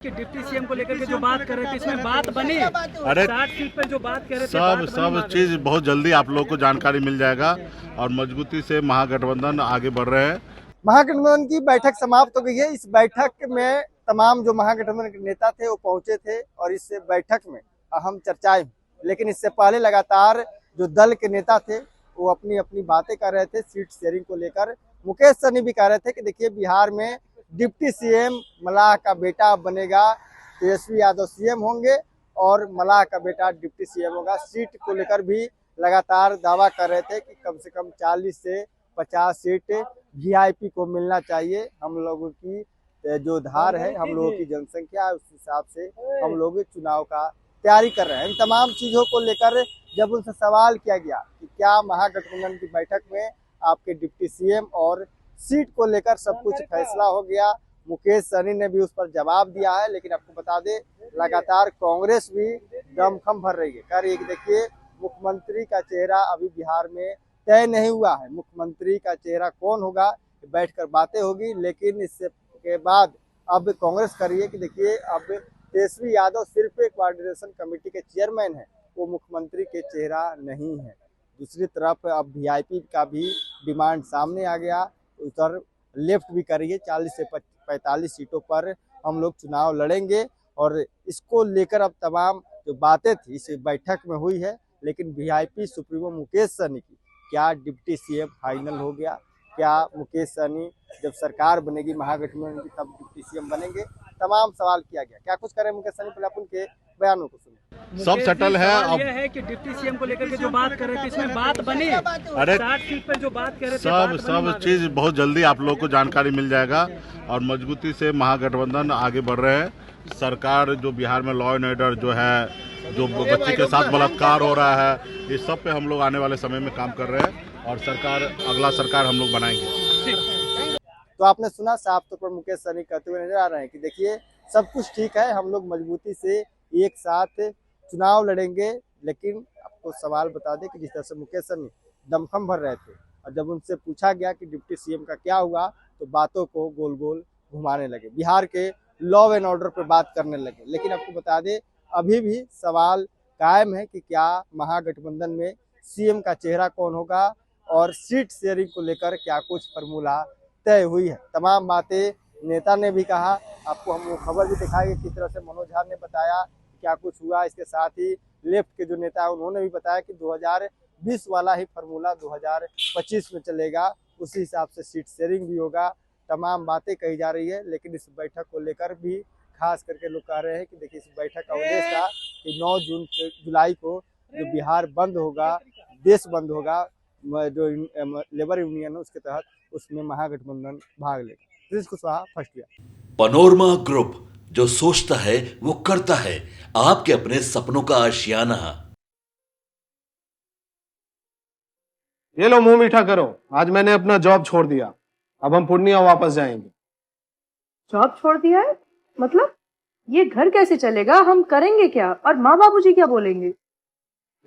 कि deputy CM को लेकर के जो बात कर रहे थे इसमें बात बनी। अरे 60 सीट पर जो बात कर रहे थे सब चीज बहुत जल्दी आप लोग को जानकारी मिल जाएगा और मजबूती से महागठबंधन आगे बढ़ रहे हैं। महागठबंधन की बैठक समाप्त हो गई है। इस बैठक में तमाम जो महागठबंधन के नेता थे वो पहुंचे थे और इस बैठक में अहम चर्चाएं हुई। लेकिन इससे पहले लगातार जो दल के नेता थे वो अपनी अपनी बातें कर रहे थे सीट शेयरिंग को लेकर। मुकेश सहनी भी कह रहे थे कि देखिए बिहार में डिप्टी सीएम मलाह का बेटा बनेगा, तेजस्वी यादव सीएम होंगे और मलाह का बेटा डिप्टी सीएम होगा। सीट को लेकर भी लगातार दावा कर रहे थे कि कम से कम 40 से 50 सीट वीआईपी को मिलना चाहिए। हम लोगों की जो धार है, हम लोगों की जनसंख्या है, उस हिसाब से हम लोग चुनाव का तैयारी कर रहे हैं। इन तमाम चीजों को लेकर जब उनसे सवाल किया गया कि क्या महागठबंधन की बैठक में आपके डिप्टी सीएम और सीट को लेकर सब कुछ फैसला हो गया, मुकेश सहनी ने भी उस पर जवाब दिया है। लेकिन आपको बता दें लगातार कांग्रेस भी दमखम भर रही है, कह रही है कि देखिए मुख्यमंत्री का चेहरा अभी बिहार में तय नहीं हुआ है। मुख्यमंत्री का चेहरा कौन होगा बैठकर बातें होगी। लेकिन इससे के बाद अब कांग्रेस कर रही है कि देखिए अब तेजस्वी यादव सिर्फ एक कोऑर्डिनेशन कमेटी के चेयरमैन है, वो मुख्यमंत्री के चेहरा नहीं है। दूसरी तरफ अब वीआईपी का भी डिमांड सामने आ गया। उधर लेफ्ट भी कर रही है 40 से 45 सीटों पर हम लोग चुनाव लड़ेंगे और इसको लेकर अब तमाम जो बातें थी इस बैठक में हुई है। लेकिन वीआईपी सुप्रीमो मुकेश सहनी की क्या डिप्टी सीएम फाइनल हो गया? क्या मुकेश सहनी जब सरकार बनेगी महागठबंधन की तब डिप्टी सीएम बनेंगे? तमाम सवाल किया गया। क्या कुछ करें मुकेश सहनी, पहले अपन के बयानों को सुने। सब सेटल है। अब यह है कि डिप्टी सीएम को लेकर के जो बात कर रहे थे इसमें बात बनी। अरे 60 सीट पर जो बात कर रहे थे सब चीज बहुत जल्दी आप लोग को जानकारी मिल जाएगा और मजबूती से महागठबंधन आगे बढ़ रहे हैं। सरकार जो बिहार में लॉ एंड ऑर्डर जो है, जो बच्ची के साथ बलात्कार हो रहा है, इस सब पे हम लोग आने वाले समय में काम कर रहे हैं और अगला सरकार हम लोग बनाएंगे। तो आपने सुना साफ तौर पर मुकेश सहनी कहते हुए नजर आ रहे हैं कि देखिए सब कुछ ठीक है, हम लोग मजबूती से एक साथ चुनाव लड़ेंगे। लेकिन आपको सवाल बता दें कि जिस तरह से मुकेश सहनी दमखम भर रहे थे और जब उनसे पूछा गया कि डिप्टी सीएम का क्या हुआ तो बातों को गोल गोल घुमाने लगे, बिहार के लॉ एंड ऑर्डर पर बात करने लगे। लेकिन आपको बता दें अभी भी सवाल कायम है कि क्या महागठबंधन में सीएम का चेहरा कौन होगा और सीट शेयरिंग को लेकर क्या कुछ फॉर्मूला तय हुई है। तमाम बातें नेता ने भी कहा। आपको हम वो खबर भी दिखाएंगे किस तरह से मनोज झा ने बताया क्या कुछ हुआ। इसके साथ ही लेफ्ट के जो नेता है उन्होंने भी बताया कि 2020 वाला ही फार्मूला 2025 में चलेगा, उसी हिसाब से सीट शेयरिंग भी होगा। तमाम बातें कही जा रही है। लेकिन इस बैठक को लेकर भी खास करके लोग कह रहे हैं कि देखिए इस बैठक का उद्देश्य था कि 9 जुलाई को जो बिहार बंद होगा, देश बंद होगा, जो लेबर यूनियन है उसके तहत, उसमें महागठबंधन भाग लेगा। Rishi Kushwaha, first year. Panorama group, जो सोचता है वो करता है। आपके अपने सपनों का आशियाना। ये लो मुंह मीठा करो, आज मैंने अपना जॉब छोड़ दिया, अब हम पूर्णिया वापस जाएंगे। जॉब छोड़ दिया है? मतलब ये घर कैसे चलेगा? हम करेंगे क्या और माँ बाबूजी क्या बोलेंगे?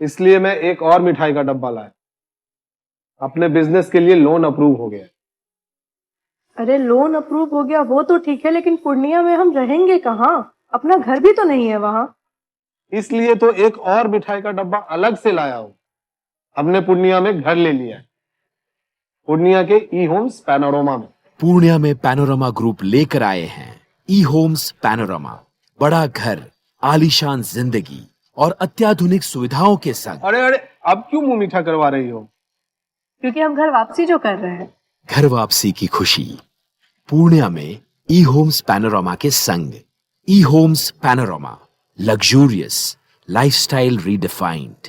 इसलिए मैं एक और मिठाई का डब्बा लाया। अपने बिजनेस के लिए लोन अप्रूव हो गया। अरे लोन अप्रूव हो गया वो तो ठीक है, लेकिन पूर्णिया में हम रहेंगे कहाँ? अपना घर भी तो नहीं है वहाँ। इसलिए तो एक और मिठाई का डब्बा अलग से लाया हूँ। हमने पूर्णिया में घर ले लिया है, पूर्णिया के ई होम्स पैनोरमा में। पूर्णिया में पैनोरमा ग्रुप लेकर आए हैं ई होम्स पैनोरमा। बड़ा घर, आलीशान जिंदगी और अत्याधुनिक सुविधाओं के संग। अरे अब क्यों मुंह मीठा करवा रही हो? क्योंकि हम घर वापसी जो कर रहे हैं। घर वापसी की खुशी पूर्णिया में ई होम्स पैनोरमा के संग। E homes Panorama, luxurious lifestyle redefined.